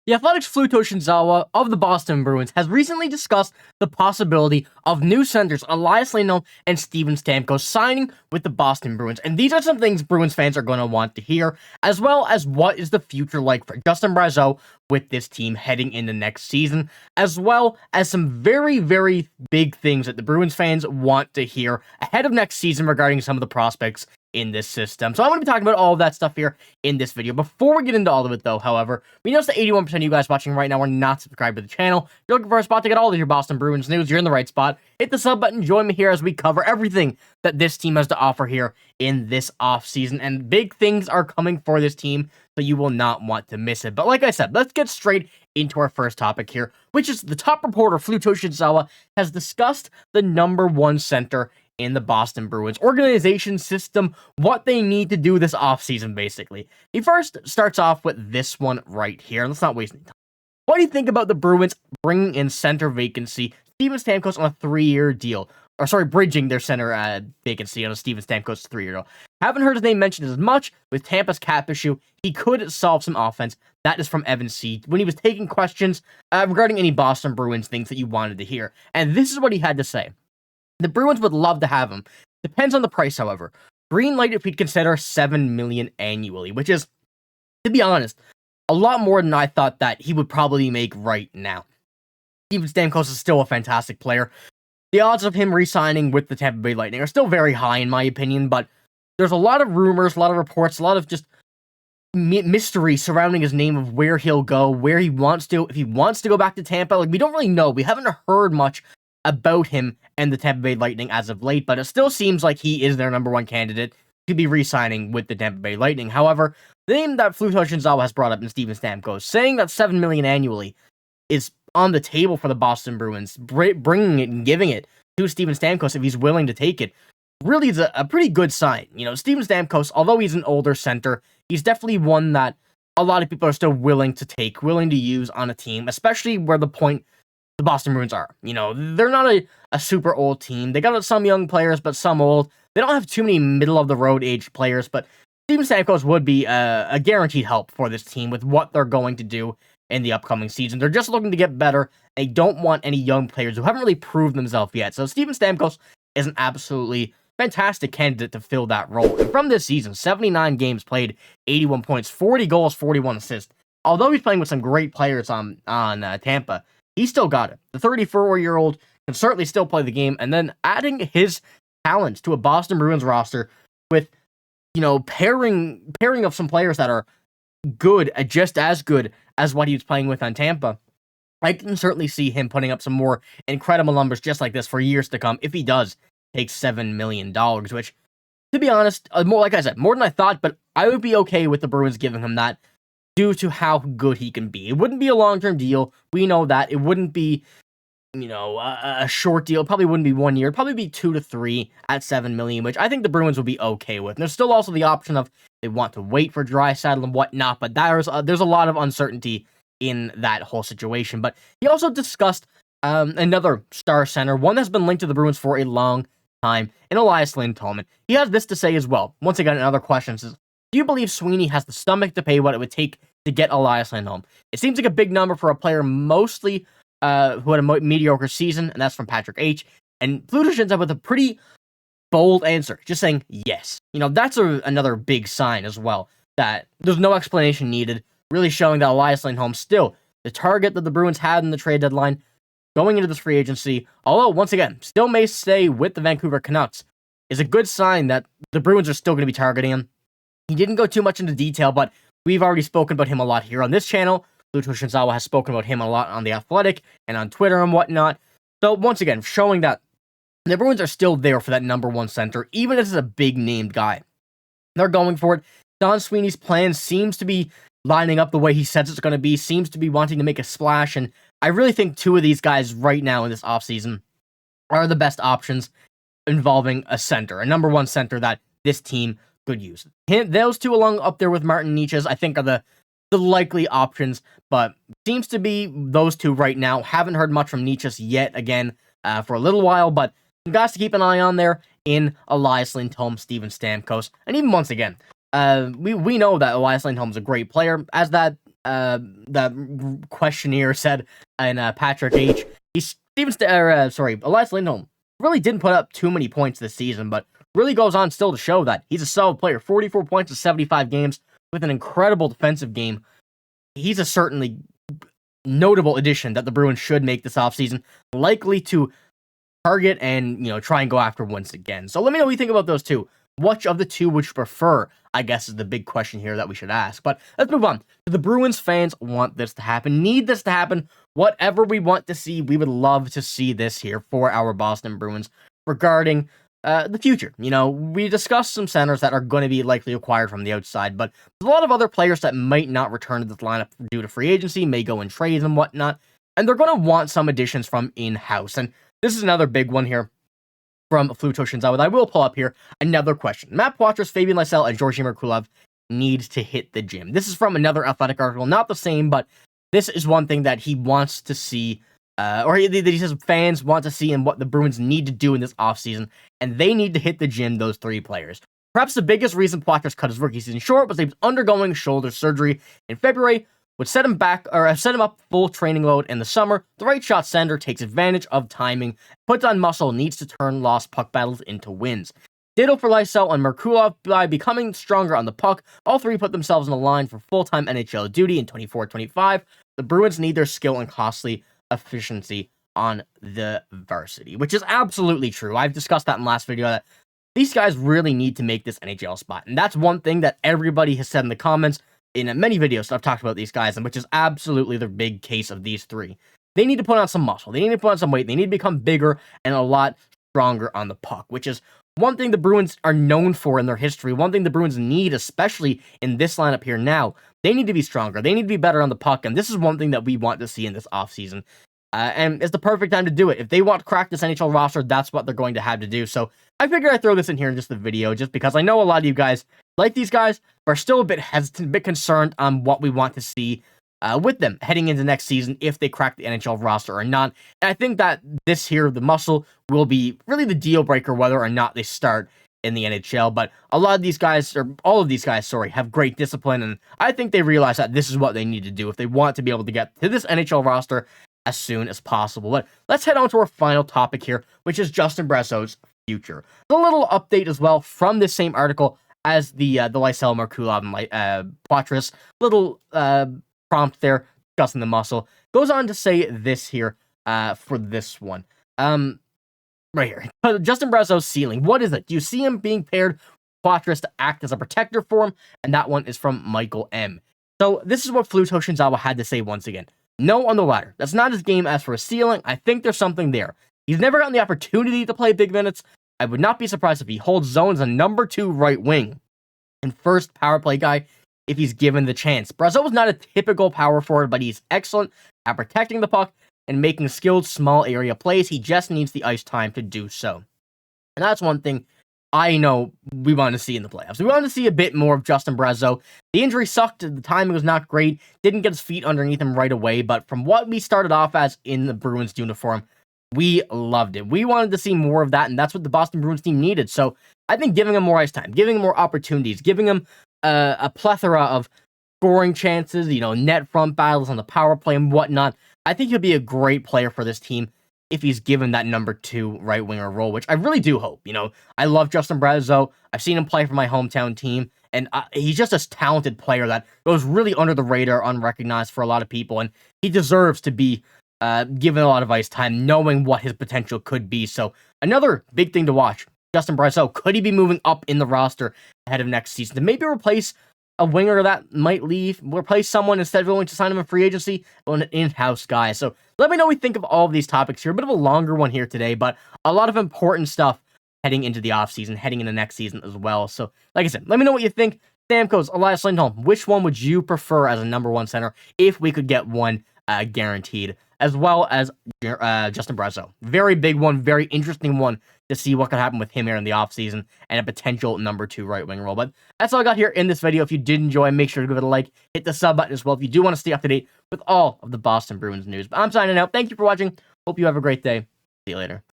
The Athletics' Fluto Shinzawa of the Boston Bruins has recently discussed the possibility of new centers Elias Lindholm and Steven Stamkos signing with the Boston Bruins. And these are some things Bruins fans are going to want to hear, as well as what is the future like for Justin Brazeau with this team heading into next season, as well as some very, very big things that the Bruins fans want to hear ahead of next season regarding some of the prospects in this system. So I'm going to be talking about all of that stuff here in this video. Before we get into all of it though, however, we notice that 81% of you guys watching right now are not subscribed to the channel. If you're looking for a spot to get all of your Boston Bruins news, you're in the right spot. Hit the sub button, join me here as we cover everything that this team has to offer here in this offseason. And big things are coming for this team, so you will not want to miss it. But like I said, let's get straight into our first topic here, which is the top reporter, Fluto Shinzawa, has discussed the #1 center in the Boston Bruins organization system, what they need to do this offseason, basically. He first starts off with this one right here. Let's not waste any time. What do you think about the Bruins bringing in center vacancy, Steven Stamkos on a 3-year deal? Or sorry, bridging their center vacancy on a Steven Stamkos 3-year deal. Haven't heard his name mentioned as much. With Tampa's cap issue, he could solve some offense. That is from Evan C. when he was taking questions regarding any Boston Bruins things that you wanted to hear. And this is what he had to say. The Bruins would love to have him. Depends on the price, however. Green light if we'd consider $7 million annually, which is, to be honest, a lot more than I thought that he would probably make right now. Steven Stamkos is still a fantastic player. The odds of him re-signing with the Tampa Bay Lightning are still very high, in my opinion, but there's a lot of rumors, a lot of reports, a lot of just mystery surrounding his name of where he'll go, where he wants to, if he wants to go back to Tampa. Like, we don't really know. We haven't heard much about him and the Tampa Bay Lightning as of late, but it still seems like he is their #1 candidate to be re-signing with the Tampa Bay Lightning. However, the name that Fluto Shinzawa has brought up in Steven Stamkos, saying that $7 million annually is on the table for the Boston Bruins, bringing it and giving it to Steven Stamkos if he's willing to take it, really is a pretty good sign. You know, Steven Stamkos, although he's an older center, he's definitely one that a lot of people are still willing to take, willing to use on a team, especially where the Boston Bruins are. You know, they're not a super old team. They got some young players, but some old. They don't have too many middle-of-the-road age players, but Steven Stamkos would be a guaranteed help for this team with what they're going to do in the upcoming season. They're just looking to get better. They don't want any young players who haven't really proved themselves yet. So Steven Stamkos is an absolutely fantastic candidate to fill that role. And from this season, 79 games played, 81 points, 40 goals, 41 assists. Although he's playing with some great players on Tampa, he still got it. The 34-year-old can certainly still play the game, and then adding his talents to a Boston Bruins roster with, you know, pairing of some players that are good, just as good as what he was playing with on Tampa. I can certainly see him putting up some more incredible numbers just like this for years to come if he does take $7 million, which, to be honest, more like I said, more than I thought, but I would be okay with the Bruins giving him that, due to how good he can be. It wouldn't be a long-term deal. We know that. It wouldn't be, you know, a short deal. It probably wouldn't be 1 year. It'd probably be 2 to 3 at $7 million, which I think the Bruins would be okay with. And there's still also the option of they want to wait for Draisaitl and whatnot, but there's a lot of uncertainty in that whole situation. But he also discussed another star center, one that's been linked to the Bruins for a long time, in Elias Lindholm. And he has this to say as well. Once again, another question says, do you believe Sweeney has the stomach to pay what it would take to get Elias Lindholm? It seems like a big number for a player mostly who had a mediocre season, and that's from Patrick H. And Fluto Shinzawa with a pretty bold answer, just saying yes. You know, that's another big sign as well, that there's no explanation needed, really showing that Elias Lindholm still the target that the Bruins had in the trade deadline going into this free agency, although, once again, still may stay with the Vancouver Canucks, is a good sign that the Bruins are still going to be targeting him. He didn't go too much into detail, but we've already spoken about him a lot here on this channel. Fluto Shinzawa has spoken about him a lot on The Athletic and on Twitter and whatnot. So, once again, showing that the Bruins are still there for that #1 center, even if it's a big-named guy. They're going for it. Don Sweeney's plan seems to be lining up the way he says it's going to be, seems to be wanting to make a splash, and I really think 2 of these guys right now in this offseason are the best options involving a center, a #1 center that this team could use. Those 2 along up there with Martin Necas, I think, are the likely options, but seems to be those 2 right now. Haven't heard much from Necas yet again for a little while, but some guys to keep an eye on there in Elias Lindholm, Steven Stamkos, and even once again, we know that Elias Lindholm's a great player, as that the questionnaire said, and Patrick H. Elias Lindholm really didn't put up too many points this season, but really goes on still to show that he's a solid player. 44 points in 75 games with an incredible defensive game. He's a certainly notable addition that the Bruins should make this offseason, likely to target and, try and go after once again. So let me know what you think about those two. Which of the two would you prefer, I guess, is the big question here that we should ask. But let's move on. Do the Bruins fans want this to happen? Need this to happen? Whatever we want to see, we would love to see this here for our Boston Bruins regarding the future. We discussed some centers that are going to be likely acquired from the outside, but there's a lot of other players that might not return to this lineup due to free agency, may go in trades and whatnot, and they're going to want some additions from in-house. And this is another big one here from Fluto Shinzawa that I will pull up here. Another question. Matt Poitras, Fabian Lysell, and Georgii Merkulov need to hit the gym. This is from another Athletic article, not the same, but this is one thing that he wants to see, or he says fans want to see, and what the Bruins need to do in this offseason, and they need to hit the gym, those three players. Perhaps the biggest reason Poitras cut his rookie season short was he was undergoing shoulder surgery in February, would set him up full training load in the summer. The right shot sender takes advantage of timing, puts on muscle, needs to turn lost puck battles into wins. Ditto for Lysell and Merkulov. By becoming stronger on the puck, all three put themselves in the line for full-time NHL duty in 24-25. The Bruins need their skill and costly efficiency on the varsity, which is absolutely true. I've discussed that in the last video, that these guys really need to make this NHL spot. And that's one thing that everybody has said in the comments in many videos I've talked about these guys, and which is absolutely the big case of these three. They need to put on some muscle. They need to put on some weight. They need to become bigger and a lot stronger on the puck, which is one thing the Bruins are known for in their history. One thing the Bruins need, especially in this lineup here now. They need to be stronger. They need to be better on the puck, and this is one thing that we want to see in this offseason. And it's the perfect time to do it. If they want to crack this NHL roster, that's what they're going to have to do. So I figured I'd throw this in here in just the video, just because I know a lot of you guys like these guys, but are still a bit hesitant, a bit concerned on what we want to see with them heading into next season, if they crack the NHL roster or not. And I think that this here, the muscle, will be really the deal breaker whether or not they start in the NHL. But a lot of these guys, or all of these guys, have great discipline, and I think they realize that this is what they need to do if they want to be able to get to this NHL roster as soon as possible. But let's head on to our final topic here, which is Justin Brazeau's future. A little update as well from this same article as the Lysell, Merkulov, and Poitras. Little prompt there discussing the muscle. Goes on to say this here for this one. Right here. Justin Brazeau's ceiling. What is it? Do you see him being paired with Poitras to act as a protector for him? And that one is from Michael M. So this is what Fluto Shinzawa had to say once again. No on the latter. That's not his game. As for a ceiling, I think there's something there. He's never gotten the opportunity to play big minutes. I would not be surprised if he holds zone as a number 2 right wing and first power play guy if he's given the chance. Brazeau is not a typical power forward, but he's excellent at protecting the puck and making skilled small area plays. He just needs the ice time to do so. And that's one thing I know we want to see in the playoffs. We want to see a bit more of Justin Brazeau. The injury sucked. The timing was not great. Didn't get his feet underneath him right away. But from what we started off as in the Bruins uniform, we loved it. We wanted to see more of that, and that's what the Boston Bruins team needed. So I think giving him more ice time, giving him more opportunities, giving him a plethora of scoring chances, net front battles on the power play and whatnot, I think he'll be a great player for this team if he's given that number 2 right winger role, which I really do hope. I love Justin Brazeau. I've seen him play for my hometown team, and he's just a talented player that goes really under the radar, unrecognized for a lot of people, and he deserves to be given a lot of ice time, knowing what his potential could be. So another big thing to watch, Justin Brazeau. Could he be moving up in the roster ahead of next season to maybe replace a winger that might leave, replace someone instead of going to sign him in free agency, an in-house guy? So let me know what you think of all of these topics here. A bit of a longer one here today, but a lot of important stuff heading into the offseason, heading into next season as well. So like I said, let me know what you think. Stamkos, Elias, Lindholm, which one would you prefer as a number 1 center if we could get one guaranteed, as well as Justin Brazeau? Very big one, very interesting one to see what could happen with him here in the offseason and a potential number 2 right wing role. But that's all I got here in this video. If you did enjoy, make sure to give it a like, hit the sub button as well if you do want to stay up to date with all of the Boston Bruins news. But I'm signing out. Thank you for watching. Hope you have a great day. See you later.